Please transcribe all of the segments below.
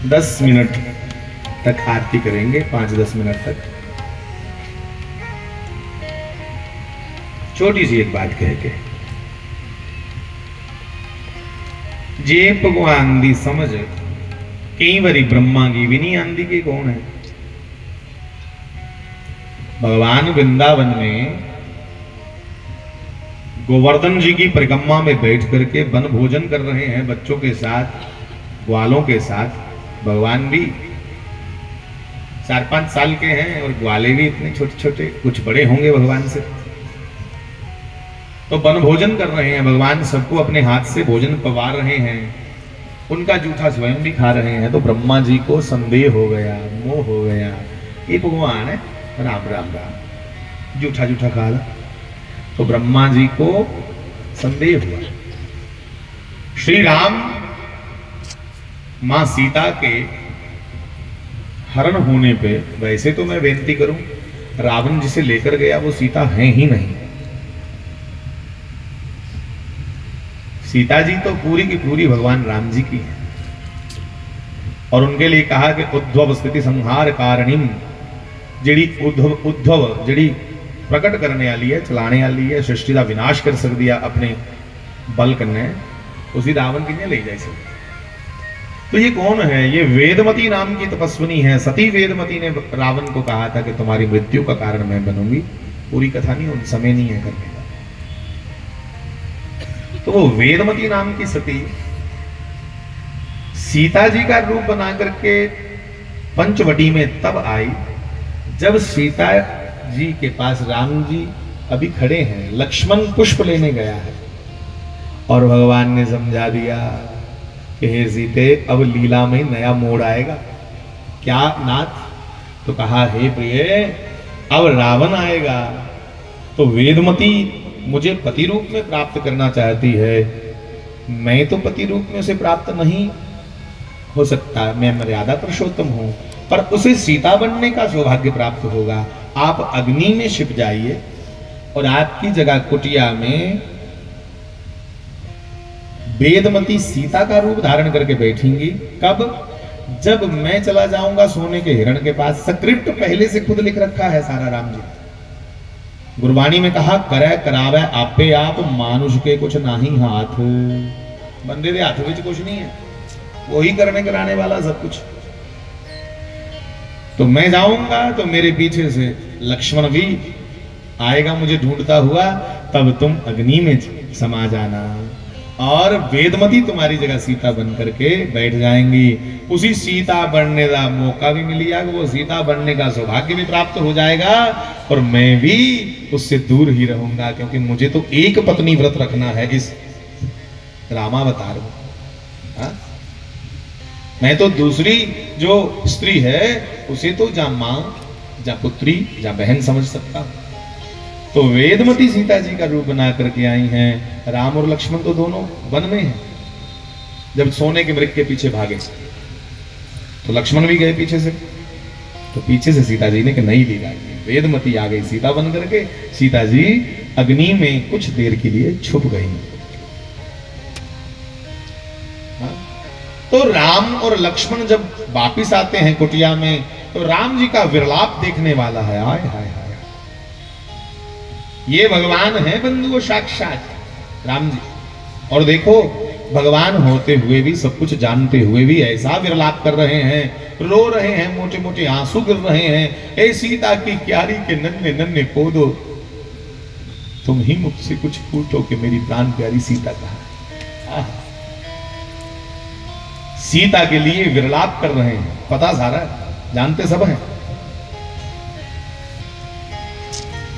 10 minute तक आरती करेंगे, 5-10 minute तक। छोटी सी एक बात कह के, जे भगवान दी समझ कई बारी ब्रह्मा की भी नहीं आंदी कि कौन है। भगवान वृंदावन में गोवर्धन जी की परिक्रमा में बैठ करके वन भोजन कर रहे हैं बच्चों के साथ, ग्वालों के साथ। भगवान भी 4-5 साल के हैं और ग्वाले भी इतने छोटे छोटे, कुछ बड़े होंगे भगवान से। तो वन भोजन कर रहे हैं भगवान, सबको अपने हाथ से भोजन पवा रहे हैं, उनका जूठा स्वयं भी खा रहे हैं। तो ब्रह्मा जी को संदेह हो गया, मोह हो गया, ये भगवान है, राम राम राम, जूठा जूठा खा रहा। तो ब्रह्मा जी को संदेह हुआ। श्री राम मां सीता के हरण होने पे, वैसे तो मैं बेनती करूं, रावण जिसे लेकर गया वो सीता है ही नहीं। सीता जी तो पूरी की पूरी भगवान राम जी की है। और उनके लिए कहा कि उद्धव स्थिति संहार कारणीम, जिड़ी उद्धव जिड़ी प्रकट करने वाली है, चलाने वाली है, सृष्टि का विनाश कर सक दिया अपने बल कन्ने, उसी रावण की ले जाए। तो ये कौन है? ये वेदमती नाम की तपस्विनी है। सती वेदमती ने रावण को कहा था कि तुम्हारी मृत्यु का कारण मैं बनूंगी। पूरी कथा नहीं, उन समय नहीं है करने का। तो वो वेदमती नाम की सती सीता जी का रूप बना करके पंचवटी में तब आई जब सीता जी के पास राम जी अभी खड़े हैं, लक्ष्मण पुष्प लेने गया है और भगवान ने समझा दिया कि हे सीते, अब लीला में नया मोड़ आएगा। क्या नाथ? तो कहा हे प्रिय, अब रावण आएगा। तो वेदमती मुझे पति रूप में प्राप्त करना चाहती है, मैं तो पति रूप में उसे प्राप्त नहीं हो सकता, मैं मर्यादा पुरुषोत्तम हूं, पर उसे सीता बनने का सौभाग्य प्राप्त होगा। आप अग्नि में छिप जाइए और आपकी जगह कुटिया में वेदमती सीता का रूप धारण करके बैठेंगी। कब? जब मैं चला जाऊंगा सोने के हिरण के पास। स्क्रिप्ट पहले से खुद लिख रखा है सारा राम जी। गुरबाणी में कहा, करे करावे आपे आप, मानुष के कुछ नहीं हाथ। बंदे के हाथ में कुछ नहीं है, वही करने कराने वाला सब कुछ। तो मैं जाऊंगा तो मेरे पीछे से लक्ष्मण भी आएगा मुझे ढूंढता हुआ, तब तुम अग्नि में समा जाना और वेदमती तुम्हारी जगह सीता बन करके बैठ जाएंगी। उसी सीता बनने का मौका भी मिल जाएगा, वो सीता बनने का सौभाग्य भी प्राप्त हो जाएगा और मैं भी उससे दूर ही रहूंगा, क्योंकि मुझे तो एक पत्नी व्रत रखना है इस रामावतार में। हाँ? मैं तो दूसरी जो स्त्री है उसे तो जा मां, जा पुत्री, जा बहन समझ सकता हूं। तो वेदमती सीता जी का रूप बना करके आई हैं। राम और लक्ष्मण तो दोनों वन में हैं। जब सोने के मृग के पीछे भागे तो लक्ष्मण भी गए पीछे से, तो पीछे से सीता जी ने कि नहीं लीला, वेदमती आ गई सीता बन करके। सीता जी अग्नि में कुछ देर के लिए छुप गई। तो राम और लक्ष्मण जब वापिस आते हैं कुटिया में, तो राम जी का विरलाप देखने वाला है। आय हाय हाय, ये भगवान है बंधुओं साक्षात राम जी। और देखो, भगवान होते हुए भी, सब कुछ जानते हुए भी ऐसा विरलाप कर रहे हैं, रो रहे हैं, मोटे मोटे आंसू गिर रहे हैं। ए सीता की क्यारी के नन्हे नन्हे पोदो, तुम ही मुझसे कुछ पूछो कि मेरी प्राण प्यारी सीता कहाँ है। सीता के लिए विरलाप कर रहे हैं, पता सारा जानते सब हैं।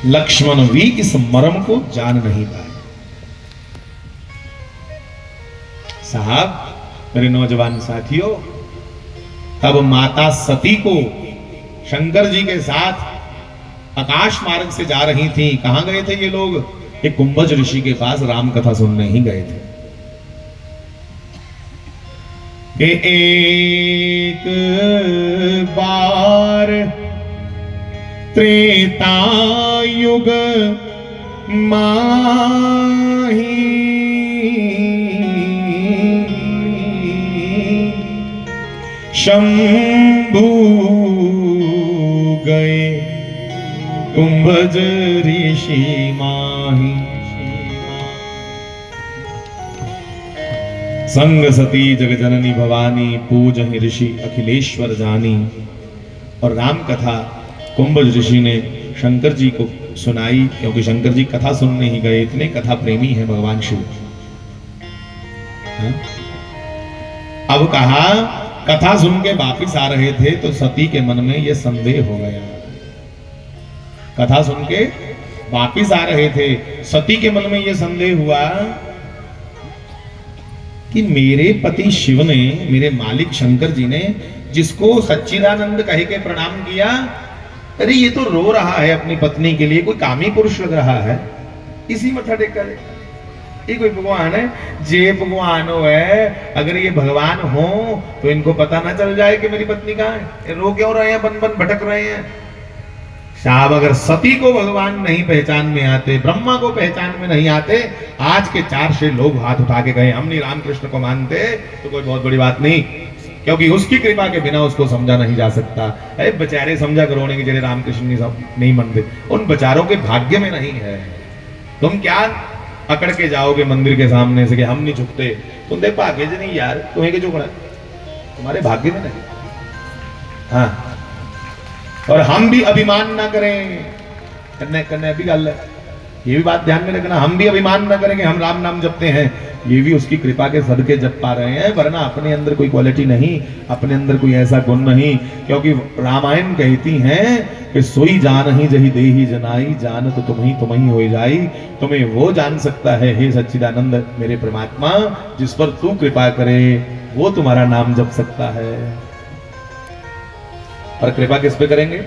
लक्ष्मण भी इस मर्म को जान नहीं पाए। साहब, मेरे नौजवान साथियों, तब माता सती को शंकर जी के साथ आकाश मार्ग से जा रही थी। कहां गए थे ये लोग? एक कुंभज ऋषि के पास राम कथा सुनने ही गए थे। कि एक बार त्रेता युग माही शंभु गए कुंभज ऋषि माही, संग सती जग जननी भवानी, पूजहि ऋषि अखिलेश्वर जानी। और राम कथा कुंभज ऋषि ने शंकर जी को सुनाई, क्योंकि शंकर जी कथा सुनने ही गए, इतने कथा प्रेमी है भगवान शिव। अब कहा कथा सुन के वापिस आ रहे थे तो सती के मन में यह संदेह हो गया। कथा सुन के वापिस आ रहे थे, सती के मन में यह संदेह हुआ कि मेरे पति शिव ने, मेरे मालिक शंकर जी ने जिसको सच्चिदानंद कह के प्रणाम किया, अरे ये तो रो रहा है अपनी पत्नी के लिए, कोई कामी पुरुष लग रहा है, इसी मथा टेक करे। ये कोई भगवान है? जे भगवान हो है, अगर ये भगवान हो तो इनको पता ना चल जाए कि मेरी पत्नी कहाँ है? रो क्यों रहे हैं, बन बन भटक रहे हैं? साहब, अगर सती को भगवान नहीं पहचान में आते, ब्रह्मा को पहचान में नहीं आते, आज के 400 लोग हाथ उठा के गए हम नहीं रामकृष्ण को मानते, तो कोई बहुत बड़ी बात नहीं, क्योंकि उसकी कृपा के बिना उसको समझा नहीं जा सकता। अरे बेचारे समझा करो ने कि जरे रामकृष्ण नहीं मानते, उन बेचारों के भाग्य में नहीं है। तुम क्या अकड़ के जाओगे मंदिर के सामने से कि हम नहीं झुकते? तुम देख भाग्य नहीं यार, तुम्हें क्यों झुकना, तुम्हारे भाग्य में नहीं। हाँ, और हम भी अभिमान ना करें, करने भी गल है, ये भी बात ध्यान में रखना, हम भी अभिमान ना करें कि हम राम नाम जपते हैं, ये भी उसकी कृपा के सदके जप पा रहे हैं, वरना अपने अंदर कोई क्वालिटी नहीं, अपने अंदर कोई ऐसा गुण नहीं। क्योंकि रामायण कहती हैं कि सोई जान ही जही देही जनाई, जान तो तुम ही हो जाई। तुम्हें वो जान सकता है हे सच्चिदानंद मेरे परमात्मा, जिस पर तू कृपा करे, वो तुम्हारा नाम जप सकता है। और कृपा किस पे करेंगे?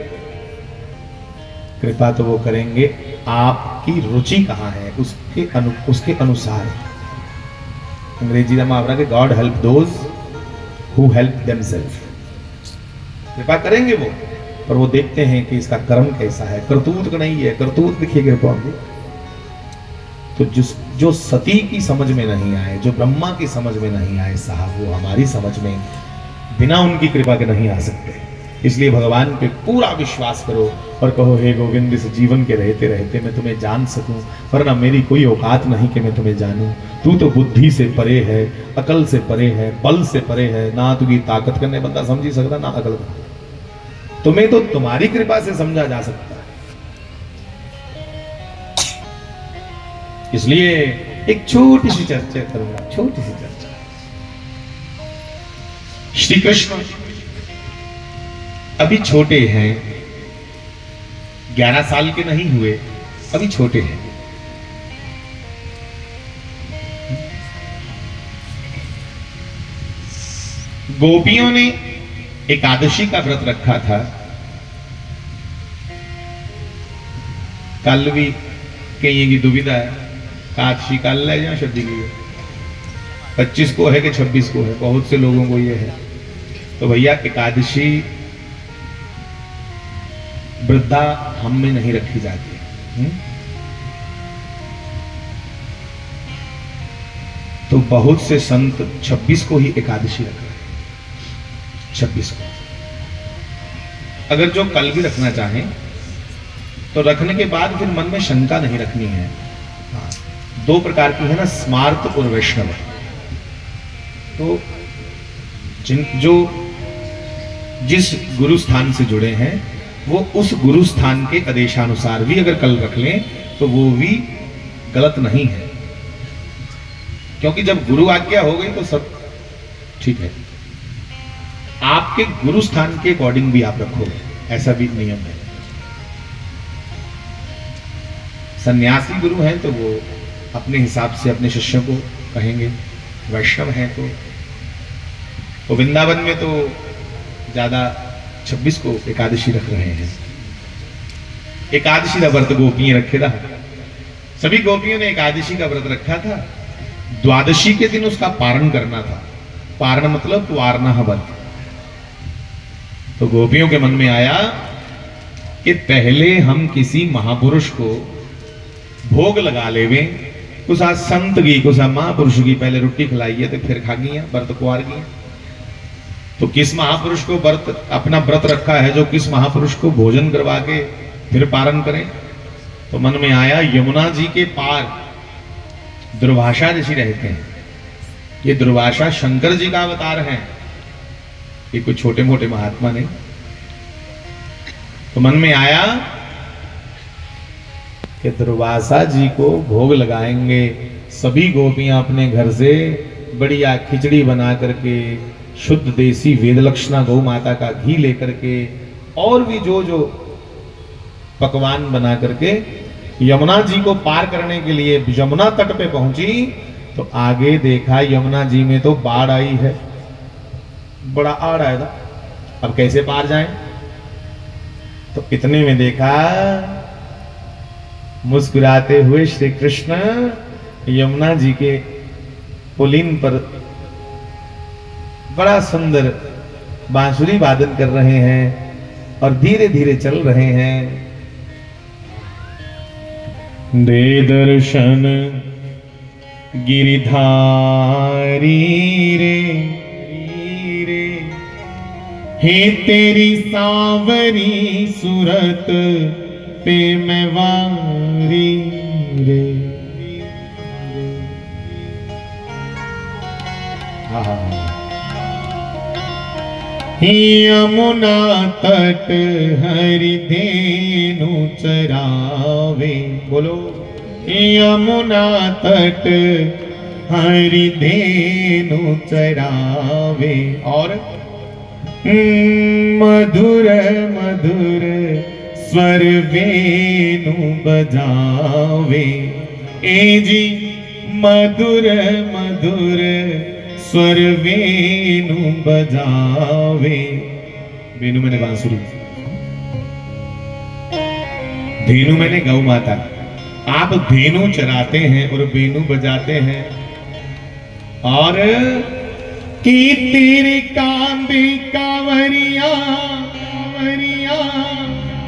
कृपा तो वो करेंगे आपकी रुचि कहां है उसके अनुसार। अंग्रेजी का मुहावरा के God help those who help themselves. कृपा करेंगे वो, पर वो देखते हैं कि इसका कर्म कैसा है, करतूत का नहीं है, करतूत दिखिए कृपा होगी। तो जो सती की समझ में नहीं आए, जो ब्रह्मा की समझ में नहीं आए साहब, वो हमारी समझ में बिना उनकी कृपा के नहीं आ सकते। इसलिए भगवान पे पूरा विश्वास करो और कहो हे गोविंद, इस जीवन के रहते रहते मैं तुम्हें जान सकूं, वरना मेरी कोई औकात नहीं कि मैं तुम्हें जानूं। तू तो बुद्धि से परे है, अकल से परे है, बल से परे है, ना तुझी ताकत करने बंदा समझी सकता, ना अकल। तुम्हें तो तुम्हारी कृपा से समझा जा सकता है। इसलिए एक छोटी सी चर्चा करूंगा, छोटी सी चर्चा। श्री कृष्ण अभी छोटे हैं, 11 साल के नहीं हुए, अभी छोटे हैं। गोपियों ने एकादशी का व्रत रखा था। कल भी कहीं की दुविधा है, एकादशी कल है या छब्बीस की है, 25 को है कि 26 को है, बहुत से लोगों को ये है। तो भैया एकादशी वृद्धा हम में नहीं रखी जाती। तो बहुत से संत 26 को ही एकादशी रख रहे हैं, 26 को। अगर जो कल भी रखना चाहें तो रखने के बाद फिर मन में शंका नहीं रखनी है। दो प्रकार की है ना, स्मार्त और वैष्णव। तो जो जिस गुरु स्थान से जुड़े हैं वो उस गुरु स्थान के आदेशानुसार भी अगर कल रख लें तो वो भी गलत नहीं है, क्योंकि जब गुरु आज्ञा हो गई तो सब ठीक है। आपके गुरु स्थान के अकॉर्डिंग भी आप रखोगे, ऐसा भी नियम है। सन्यासी गुरु हैं तो वो अपने हिसाब से अपने शिष्यों को कहेंगे, वैष्णव हैं तो वृंदावन में तो ज्यादा 26 को एकादशी रख रहे हैं। एकादशी का व्रत गोपियां रखे था, सभी गोपियों ने एकादशी का व्रत रखा था। द्वादशी के दिन उसका पारण करना था। पारण मतलब वारणा व्रत। तो गोपियों के मन में आया कि पहले हम किसी महापुरुष को भोग लगा लेवे, कुछ संत की, कुछ महापुरुष की पहले रोटी खिलाइए तो फिर खा गई व्रत कुआर गई। तो किस महापुरुष को अपना व्रत रखा है जो किस महापुरुष को भोजन करवा के फिर पारण करें। तो मन में आया यमुना जी के पार दुर्वासा ऋषि रहते हैं। ये दुर्वासा शंकर जी का अवतार है, ये कोई छोटे मोटे महात्मा नहीं। तो मन में आया कि दुर्वासा जी को भोग लगाएंगे। सभी गोपियां अपने घर से बढ़िया खिचड़ी बना करके, शुद्ध देसी वेदलक्षणा गौ माता का घी लेकर के, और भी जो जो पकवान बना करके यमुना जी को पार करने के लिए यमुना तट पे पहुंची। तो आगे देखा यमुना जी में तो बाढ़ आई है, बड़ा आड़ आया था। अब कैसे पार जाएं? तो इतने में देखा मुस्कुराते हुए श्री कृष्ण यमुना जी के पुलिन पर बड़ा सुंदर बांसुरी वादन कर रहे हैं और धीरे धीरे चल रहे हैं। दे दर्शन गिरिधारी रे हे तेरी सांवरी सूरत पे मैं वारी रे। यमुना तट हरि धेनु चरावे, बोलो यमुना तट हरि धेनु चरावे। और मधुर मधुर स्वर वेणु बजावे। ए जी मधुर मधुर स्वर वेणु बजावे। वेणु मैंने बांसुरी, धेनु मैंने गौ माता। आप धेनु चराते हैं और वेणु बजाते हैं। और कि तेरे कांधे कांवरिया कांवरिया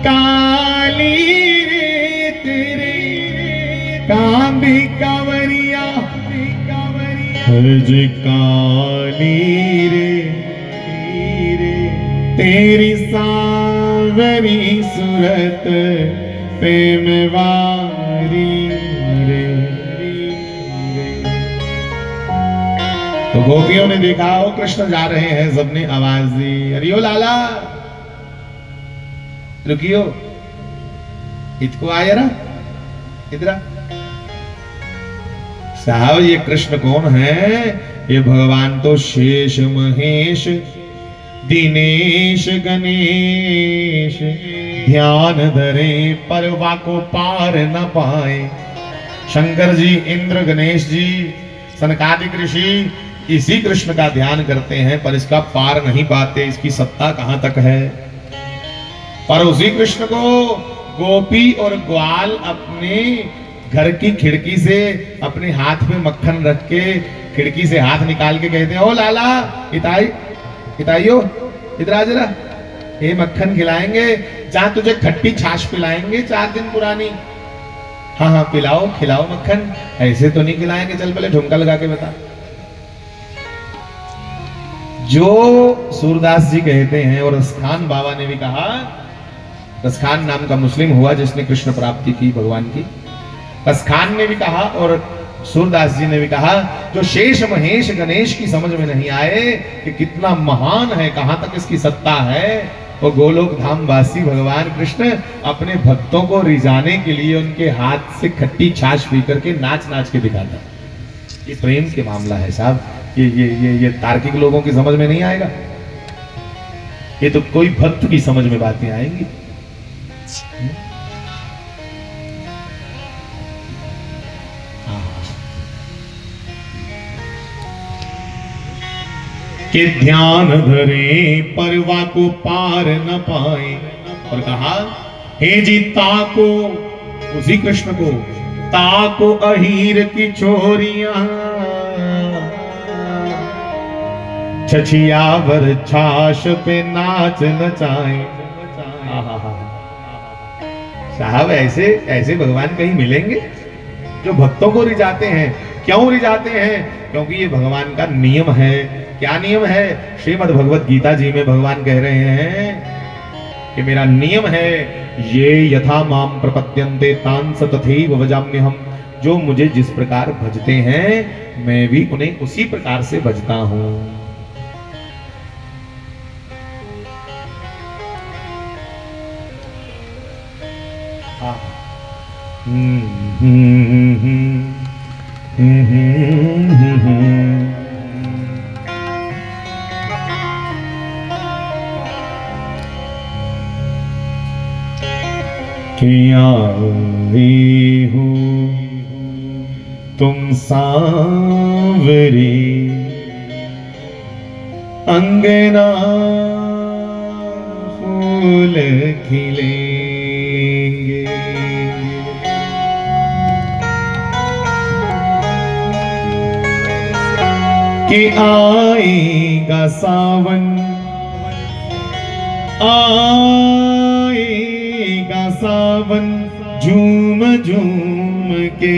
काली रे, तेरे कांधे कांवरिया हज काली रे, तेरी सांवरी सूरत पे मैं वारी रे। तो गोपियों ने देखा वो कृष्ण जा रहे हैं, सबने आवाज दी, अरे ओ लाला रुकियो, इतको आया ना इधर। साहब ये कृष्ण कौन है? ये भगवान तो शेष महेश दिनेश गणेश, ध्यान धरे परवा को पार न पाए। शंकर जी, इंद्र, गणेश जी, सनकादिक ऋषि इसी कृष्ण का ध्यान करते हैं पर इसका पार नहीं पाते, इसकी सत्ता कहां तक है। पर उसी कृष्ण को गोपी और ग्वाल अपने घर की खिड़की से अपने हाथ में मक्खन रख के खिड़की से हाथ निकाल के कहते हैं, ओ लाला इताइयो इधर आ जरा, ये मक्खन खिलाएंगे, जहां तुझे खट्टी छाछ पिलाएंगे 4 दिन पुरानी। हाँ हाँ पिलाओ खिलाओ मक्खन, ऐसे तो नहीं खिलाएंगे, चल पहले ठुमका लगा के बता। जो सूरदास जी कहते हैं और रसखान बाबा ने भी कहा, रसखान नाम का मुस्लिम हुआ जिसने कृष्ण प्राप्ति की भगवान की। रसखान ने भी कहा और सूरदास जी ने भी कहा, जो शेष महेश गणेश की समझ में नहीं आए कि कितना महान है, कहां तक इसकी सत्ता है, वो गोलोक धाम वासी भगवान कृष्ण अपने भक्तों को रिझाने के लिए उनके हाथ से खट्टी छाछ पी करके नाच नाच के दिखाता। ये प्रेम के मामला है साहब, ये तार्किक लोगों की समझ में नहीं आएगा, ये तो कोई भक्त की समझ में बातें आएंगी। कि ध्यान धरे परवा को पार न पाए। और कहा, हे जी ताको, उसी कृष्ण को, ताको अहीर की छोरियां, छछियावर छाछ पे नाच नचाए। साहब ऐसे ऐसे भगवान कहीं मिलेंगे जो भक्तों को रिझाते हैं। क्यों रिझाते हैं? क्योंकि ये भगवान का नियम है। क्या नियम है? श्रीमद् भगवत गीता जी में भगवान कह रहे हैं कि मेरा नियम है, ये यथा माम प्रपद्यन्ते तांस तथैव भजाम्यहम्। जो मुझे जिस प्रकार भजते हैं मैं भी उन्हें उसी प्रकार से भजता हूं। किया हो तुम सांवरी अंगना फूल खिलेंगे। कि आएगा सावन, आएगा सावन झूम झूम के।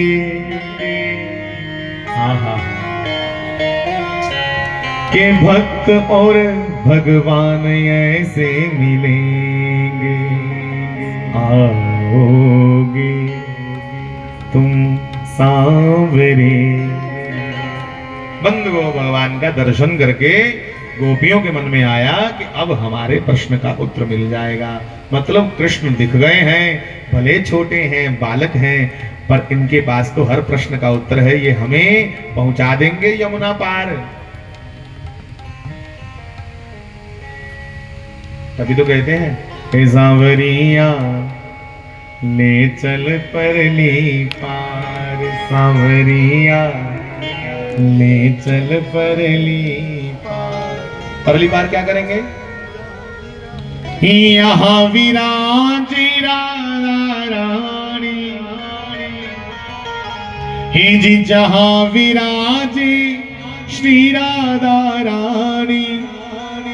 के भक्त और भगवान ऐसे मिलेंगे। आओगे तुम सांवरे। बंधुओं, भगवान का दर्शन करके गोपियों के मन में आया कि अब हमारे प्रश्न का उत्तर मिल जाएगा। मतलब कृष्ण दिख गए हैं, भले छोटे हैं, बालक हैं, पर इनके पास तो हर प्रश्न का उत्तर है। ये हमें पहुंचा देंगे यमुना पार। तभी तो कहते हैं, हे सांवरिया ले चल परली पार। सांवरिया ले चल परली पार। परली पार क्या करेंगे? यहाँ विराजी राधा रानी, ही जी जहाँ विराजी श्री राधा रानी।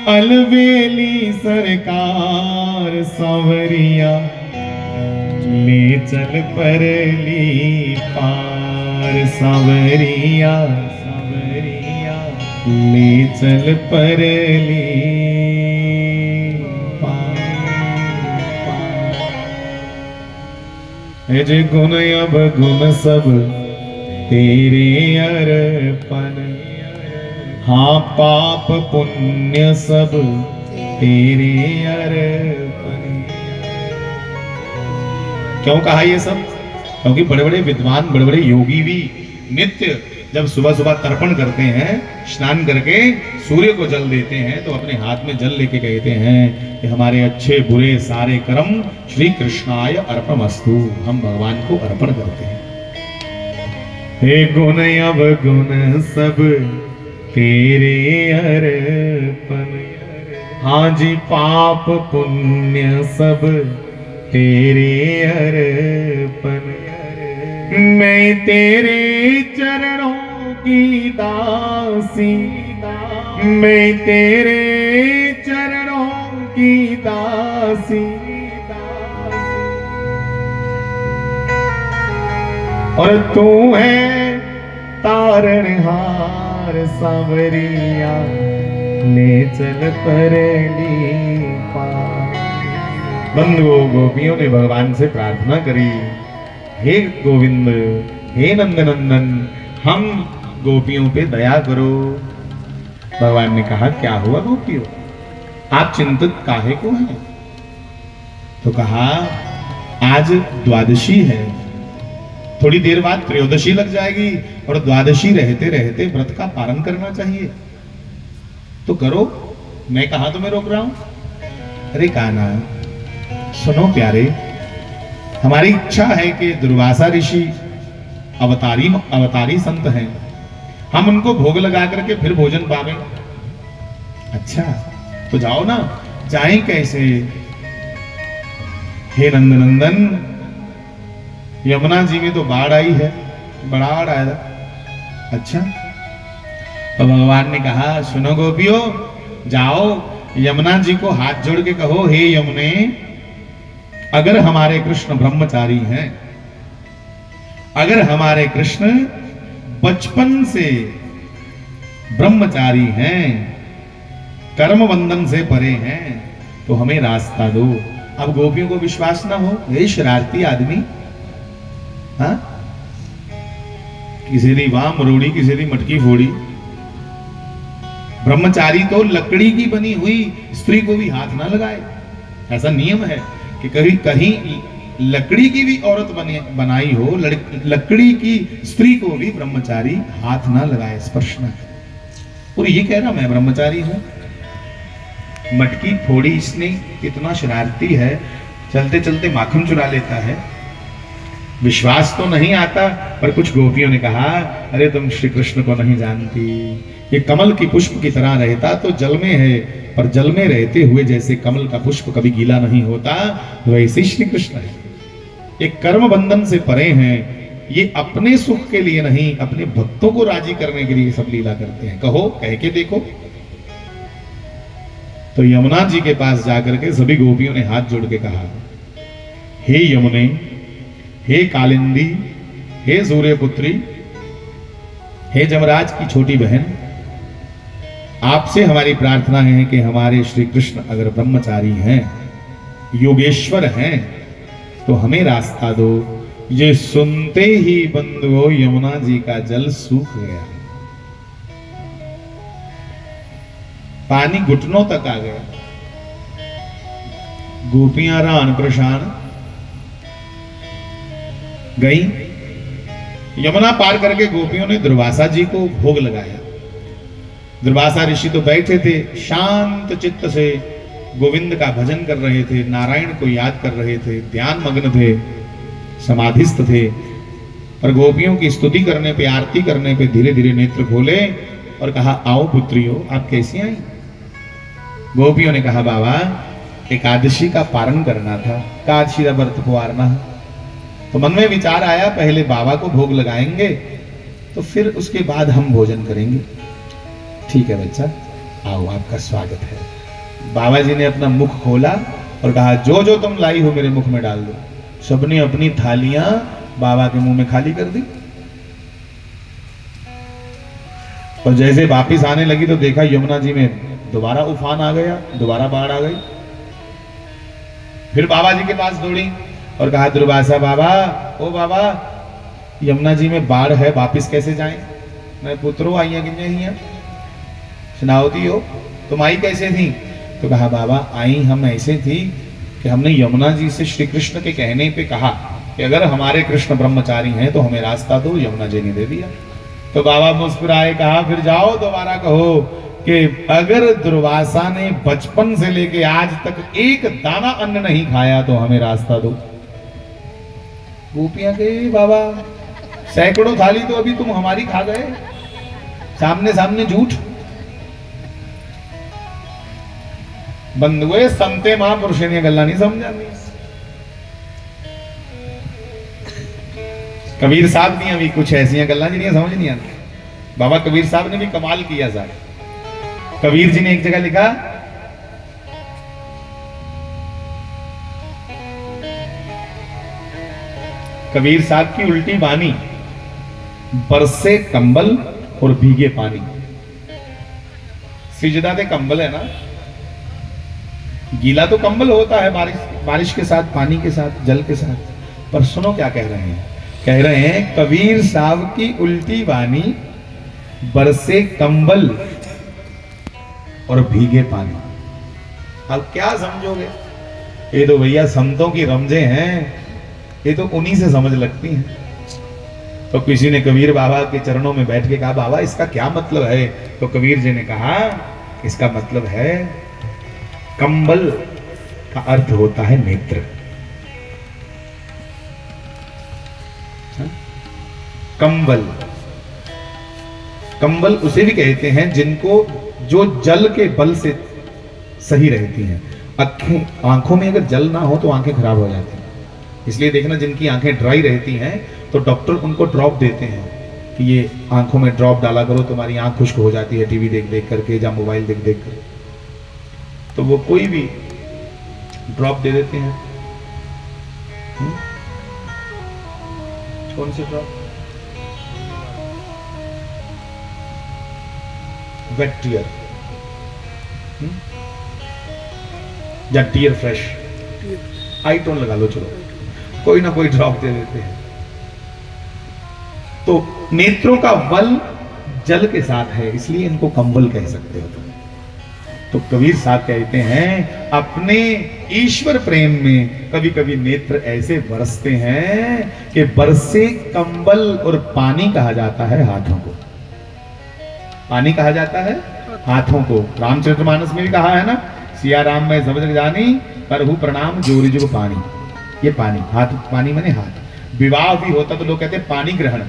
अलवेली सरकार सांवरिया ले चल परली पार। सांवरिया सांवरिया ले चल परली पार। जे गुण अब गुण सब तेरे अर्पण। हाँ पाप पुण्य सब तेरे अर्पण। क्यों कहा ये सब? क्योंकि बड़े बड़े विद्वान, बड़े बड़े योगी भी नित्य जब सुबह सुबह तर्पण करते हैं, स्नान करके सूर्य को जल देते हैं, तो अपने हाथ में जल लेके कहते हैं कि हमारे अच्छे बुरे सारे कर्म श्री कृष्णाय अर्पणमस्तु। हम भगवान को अर्पण करते हैं। हे गुण अवगुण सब तेरे अर्पण। हाँ जी पाप पुण्य सब तेरे अर्पण। मैं तेरे चरणों की दासी, मैं तेरे चरणों की दासी। और तू है तारणहार सांवरिया ले चल परली पार। बंधुओं, गोपियों ने भगवान से प्रार्थना करी, हे गोविंद, हे नंदनंदन, हम गोपियों पे दया करो। भगवान ने कहा, क्या हुआ गोपियों, आप चिंतित काहे को हैं? तो कहा, आज द्वादशी है, थोड़ी देर बाद त्रयोदशी लग जाएगी और द्वादशी रहते रहते व्रत का पालन करना चाहिए, तो करो। मैं कहा तो मैं रोक रहा हूं? अरे कान्हा सुनो प्यारे, हमारी इच्छा है कि दुर्वासा ऋषि अवतारी संत हैं, हम उनको भोग लगा करके फिर भोजन पावे। अच्छा तो जाओ ना। जाएं कैसे? हे नंदनंदन, यमुना जी में तो बाढ़ आई है, बाढ़ आया। अच्छा तो भगवान ने कहा, सुनो गोपियों, जाओ यमुना जी को हाथ जोड़ के कहो, हे यमुने, अगर हमारे कृष्ण ब्रह्मचारी हैं, अगर हमारे कृष्ण बचपन से ब्रह्मचारी हैं, कर्म बंधन से परे हैं, तो हमें रास्ता दो। अब गोपियों को विश्वास ना हो, ये शरारती आदमी, हाँ, किसी दी वाह मरोड़ी, किसी दी मटकी फोड़ी। ब्रह्मचारी तो लकड़ी की बनी हुई स्त्री को भी हाथ ना लगाए, ऐसा नियम है कि कहीं कहीं लकड़ी की भी औरत बनाई हो, लकड़ी की स्त्री को भी ब्रह्मचारी हाथ ना लगाए, स्पर्श ना करे। और ये कह रहा मैं ब्रह्मचारी हूं, मटकी फोड़ी इसने, इतना शरारती है, चलते चलते माखन चुरा लेता है। विश्वास तो नहीं आता, पर कुछ गोपियों ने कहा, अरे तुम श्री कृष्ण को नहीं जानती, ये कमल की पुष्प की तरह रहता तो जल में है, पर जल में रहते हुए जैसे कमल का पुष्प कभी गीला नहीं होता, वैसे श्री कृष्ण है। ये कर्म बंधन से परे हैं, ये अपने सुख के लिए नहीं, अपने भक्तों को राजी करने के लिए सब लीला करते हैं। कहो, कह के देखो। तो यमुना जी के पास जाकर के सभी गोपियों ने हाथ जोड़ के कहा, हे यमुने, हे कालिंदी, हे सूर्यपुत्री, हे जमराज की छोटी बहन, आपसे हमारी प्रार्थना है कि हमारे श्री कृष्ण अगर ब्रह्मचारी हैं, योगेश्वर हैं, तो हमें रास्ता दो। ये सुनते ही बंधुओं यमुना जी का जल सूख गया, पानी घुटनों तक आ गया। गोपियां रान परेशान गई। यमुना पार करके गोपियों ने दुर्वासा जी को भोग लगाया। दुर्वासा ऋषि तो बैठे थे, शांत चित्त से गोविंद का भजन कर रहे थे, नारायण को याद कर रहे थे, ध्यान मग्न थे, समाधिस्थ थे। पर गोपियों की स्तुति करने पे, आरती करने पे धीरे धीरे नेत्र खोले और कहा, आओ पुत्रियों, आप कैसी आई? गोपियों ने कहा, बाबा एकादशी का पारण करना था, एकादशी का व्रत पारना। तो मन में विचार आया, पहले बाबा को भोग लगाएंगे तो फिर उसके बाद हम भोजन करेंगे। ठीक है बच्चा, आओ, आपका स्वागत है। बाबा जी ने अपना मुख खोला और कहा, जो जो तुम लाई हो मेरे मुख में डाल दो। सबने अपनी थालियां बाबा के मुंह में खाली कर दी। और जैसे वापिस आने लगी तो देखा यमुना जी में दोबारा उफान आ गया, दोबारा बाढ़ आ गई। फिर बाबा जी के पास दौड़ी और कहा, दुर्वासा बाबा, ओ बाबा, यमुना जी में बाढ़ है, वापिस कैसे जाएं? मैं पुत्रो आइया कि नहीं सुनावती हो, तुम आई कैसे थी? तो कहा, बाबा आई हम ऐसे थी कि हमने यमुना जी से श्री कृष्ण के कहने पे कहा कि अगर हमारे कृष्ण ब्रह्मचारी हैं तो हमें रास्ता दो। यमुना जी ने दे दिया। तो बाबा मुस्कुराए, कहा, फिर जाओ दोबारा कहो कि अगर दुर्वासा ने बचपन से लेके आज तक एक दाना अन्न नहीं खाया तो हमें रास्ता दो। गोपियां गई, बाबा सैकड़ों थाली तो अभी तुम हमारी खा गए, सामने सामने झूठ। बंधुए संते महापुरुष ने गल्ला नहीं समझा। कबीर साहब दी भी कुछ ऐसी गल्ला जी समझ नहीं आती। बाबा कबीर साहब ने भी कमाल किया साहब। कबीर जी ने एक जगह लिखा, कबीर साहब की उल्टी बानी, बरसे कंबल और भीगे पानी। सिजदा दे कंबल है ना, गीला तो कंबल होता है बारिश के साथ, पानी के साथ, जल के साथ। पर सुनो क्या कह रहे हैं, कह रहे हैं कबीर साहब की उल्टी बानी, बरसे कंबल और भीगे पानी। अब क्या समझोगे? ये तो भैया संतों की रमजें हैं, ये तो उन्हीं से समझ लगती हैं। तो किसी ने कबीर बाबा के चरणों में बैठ के कहा, बाबा इसका क्या मतलब है? तो कबीर जी ने कहा, इसका मतलब है कंबल का अर्थ होता है नेत्र। कंबल, कंबल उसे भी कहते हैं जिनको जो जल के बल से सही रहती हैं। आंखों में अगर जल ना हो तो आंखें खराब हो जाती हैं। इसलिए देखना, जिनकी आंखें ड्राई रहती हैं तो डॉक्टर उनको ड्रॉप देते हैं कि ये आंखों में ड्रॉप डाला करो, तुम्हारी आंख खुश्क हो जाती है टीवी देख देख करके या मोबाइल देख देख कर। तो वो कोई भी ड्रॉप दे देते हैं। कौन से ड्रॉप? वेट टीयर या टीयर फ्रेश, आई टोन लगा लो, चलो कोई ना कोई ड्रॉप दे देते हैं। तो नेत्रों का बल जल के साथ है, इसलिए इनको कंबल कह सकते हो तुम। तो कबीर साहब कहते हैं अपने ईश्वर प्रेम में कभी कभी नेत्र ऐसे बरसते हैं कि बरसे कंबल, और पानी कहा जाता है हाथों को, पानी कहा जाता है हाथों को। रामचरितमानस में भी कहा है ना, सिया राम में सब जग जानी करहु प्रणाम जोरी जुग पानी। ये पानी, हाथ, पानी माने हाथ। विवाह भी होता तो लोग कहते हैं पानी ग्रहण,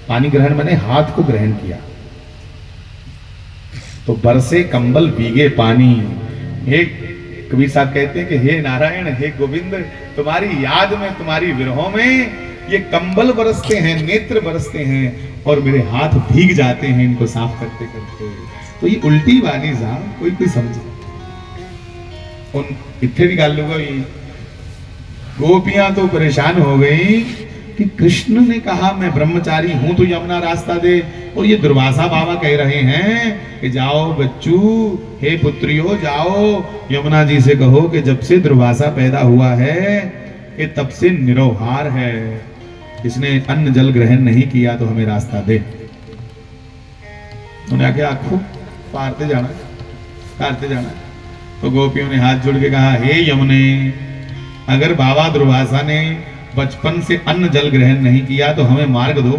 पानी ग्रहण माने हाथ को ग्रहण किया। तो बरसे कंबल भीगे पानी। हे कबीर साहब कहते हैं कि हे नारायण, हे गोविंद, तुम्हारी याद में, तुम्हारी विरहों में ये कंबल बरसते हैं, नेत्र बरसते हैं, और मेरे हाथ भीग जाते हैं इनको साफ करते करते। तो ये उल्टी वाली साहब कोई कोई समझे उन इतने भी गाल लूंगा। गोपियां तो परेशान हो गई कि कृष्ण ने कहा मैं ब्रह्मचारी हूं तो यमुना रास्ता दे, और ये दुर्वासा बाबा कह रहे हैं कि जाओ बच्चू, हे पुत्रियों जाओ यमुना जी से कहो कि जब से दुर्वासा पैदा हुआ है ये तब से निरोहार है, इसने अन्न जल ग्रहण नहीं किया तो हमें रास्ता दे। उन्हें आके आंखों पारते जाना। तो गोपियों ने हाथ जोड़ के कहा, हे यमुने, अगर बाबा दुर्वासा ने बचपन से अन्न जल ग्रहण नहीं किया तो हमें मार्ग दो।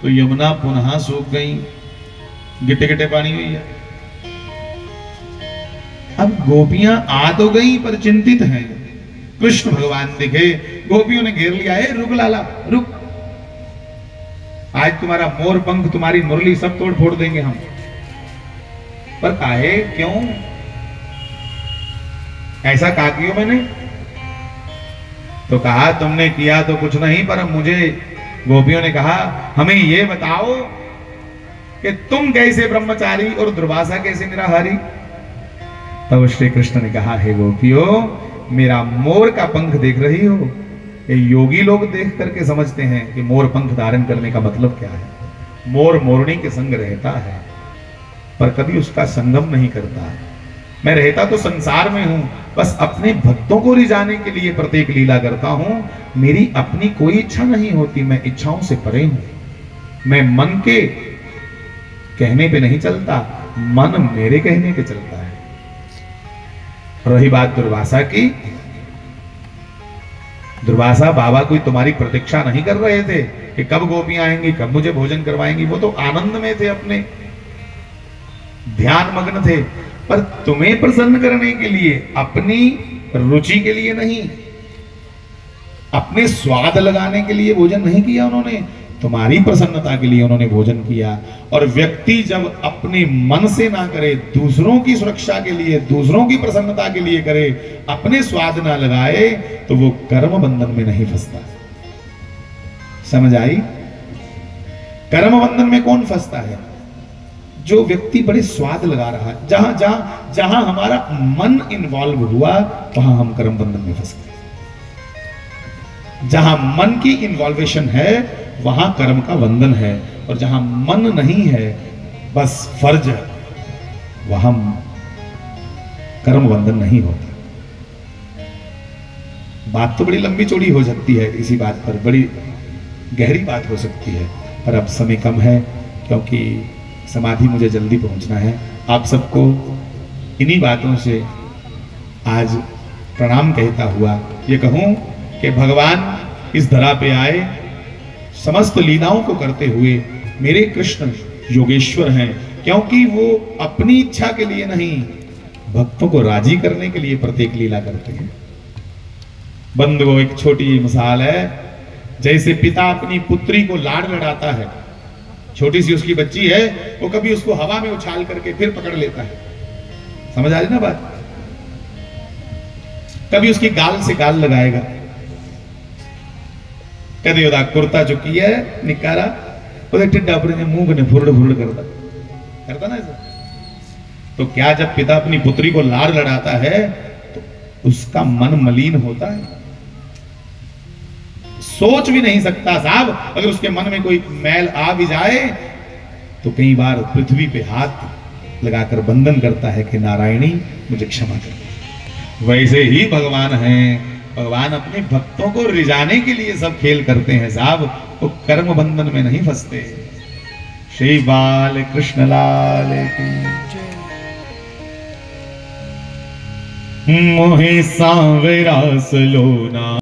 तो यमुना पुनः सूख गई, गिटे गिटे पानी हुई है। अब गोपियां आ तो गई पर चिंतित हैं। कृष्ण भगवान दिखे, गोपियों ने घेर लिया, है रुक लाला रुक, आज तुम्हारा मोर पंख, तुम्हारी मुरली सब तोड़ फोड़ देंगे हम। पर काहे, क्यों ऐसा कहा किया मैंने? तो कहा तुमने किया तो कुछ नहीं, पर मुझे, गोपियों ने कहा हमें ये बताओ कि तुम कैसे ब्रह्मचारी और दुर्वासा कैसे निराहारी। तब श्री कृष्ण ने कहा, हे गोपियों, मेरा मोर का पंख देख रही हो? ये योगी लोग देख करके समझते हैं कि मोर पंख धारण करने का मतलब क्या है। मोर मोरनी के संग रहता है पर कभी उसका संगम नहीं करता। मैं रहता तो संसार में हूं, बस अपने भक्तों को रिझाने के लिए प्रत्येक लीला करता हूं। मेरी अपनी कोई इच्छा नहीं होती, मैं इच्छाओं से परे हूं। मैं मन के कहने पे नहीं चलता, मन मेरे कहने पे चलता है। रही बात दुर्वासा की, दुर्वासा बाबा कोई तुम्हारी प्रतीक्षा नहीं कर रहे थे कि कब गोपियां आएंगी, कब मुझे भोजन करवाएंगी। वो तो आनंद में थे, अपने ध्यान मग्न थे। पर तुम्हें प्रसन्न करने के लिए, अपनी रुचि के लिए नहीं, अपने स्वाद लगाने के लिए भोजन नहीं किया उन्होंने, तुम्हारी प्रसन्नता के लिए उन्होंने भोजन किया। और व्यक्ति जब अपने मन से ना करे, दूसरों की सुरक्षा के लिए, दूसरों की प्रसन्नता के लिए करे, अपने स्वाद ना लगाए, तो वो कर्म बंधन में नहीं फंसता। समझ आई? कर्म बंधन में कौन फंसता है? जो व्यक्ति बड़े स्वाद लगा रहा है। जहां जहां जहां हमारा मन इन्वॉल्व हुआ वहां हम कर्म बंधन में फंस गए। जहां मन की इन्वॉल्वेशन है वहां कर्म का बंधन है, और जहां मन नहीं है, बस फर्ज है, वहां कर्म बंधन नहीं होता। बात तो बड़ी लंबी चौड़ी हो सकती है, इसी बात पर बड़ी गहरी बात हो सकती है, पर अब समय कम है क्योंकि समाधि मुझे जल्दी पहुंचना है। आप सबको इन्हीं बातों से आज प्रणाम कहता हुआ ये कहूं कि भगवान इस धरा पे आए, समस्त लीलाओं को करते हुए मेरे कृष्ण योगेश्वर हैं, क्योंकि वो अपनी इच्छा के लिए नहीं, भक्तों को राजी करने के लिए प्रत्येक लीला करते हैं। बंधुओं, एक छोटी मिसाल है, जैसे पिता अपनी पुत्री को लाड लड़ाता है, छोटी सी उसकी बच्ची है, वो कभी उसको हवा में उछाल करके फिर पकड़ लेता है। समझ आ रही ना बात? कभी उसकी गाल से गाल लगाएगा, कभी ओदा कुर्ता चुकी है निकारा ओदे टिड्डा अपने मुंह ने फुरड़ फुरड़ करता ना ऐसा। तो क्या जब पिता अपनी पुत्री को लाड़ लड़ाता है तो उसका मन मलिन होता है? सोच भी नहीं सकता साहब, अगर उसके मन में कोई मैल आ भी जाए तो कई बार पृथ्वी पे हाथ लगाकर बंधन करता है कि नारायणी मुझे क्षमा कर। वैसे ही भगवान हैं, भगवान अपने भक्तों को रिझाने के लिए सब खेल करते हैं साहब, वो कर्म बंधन में नहीं फंसते। श्री बाल कृष्ण लाल की मोहे सांवरा सलोना।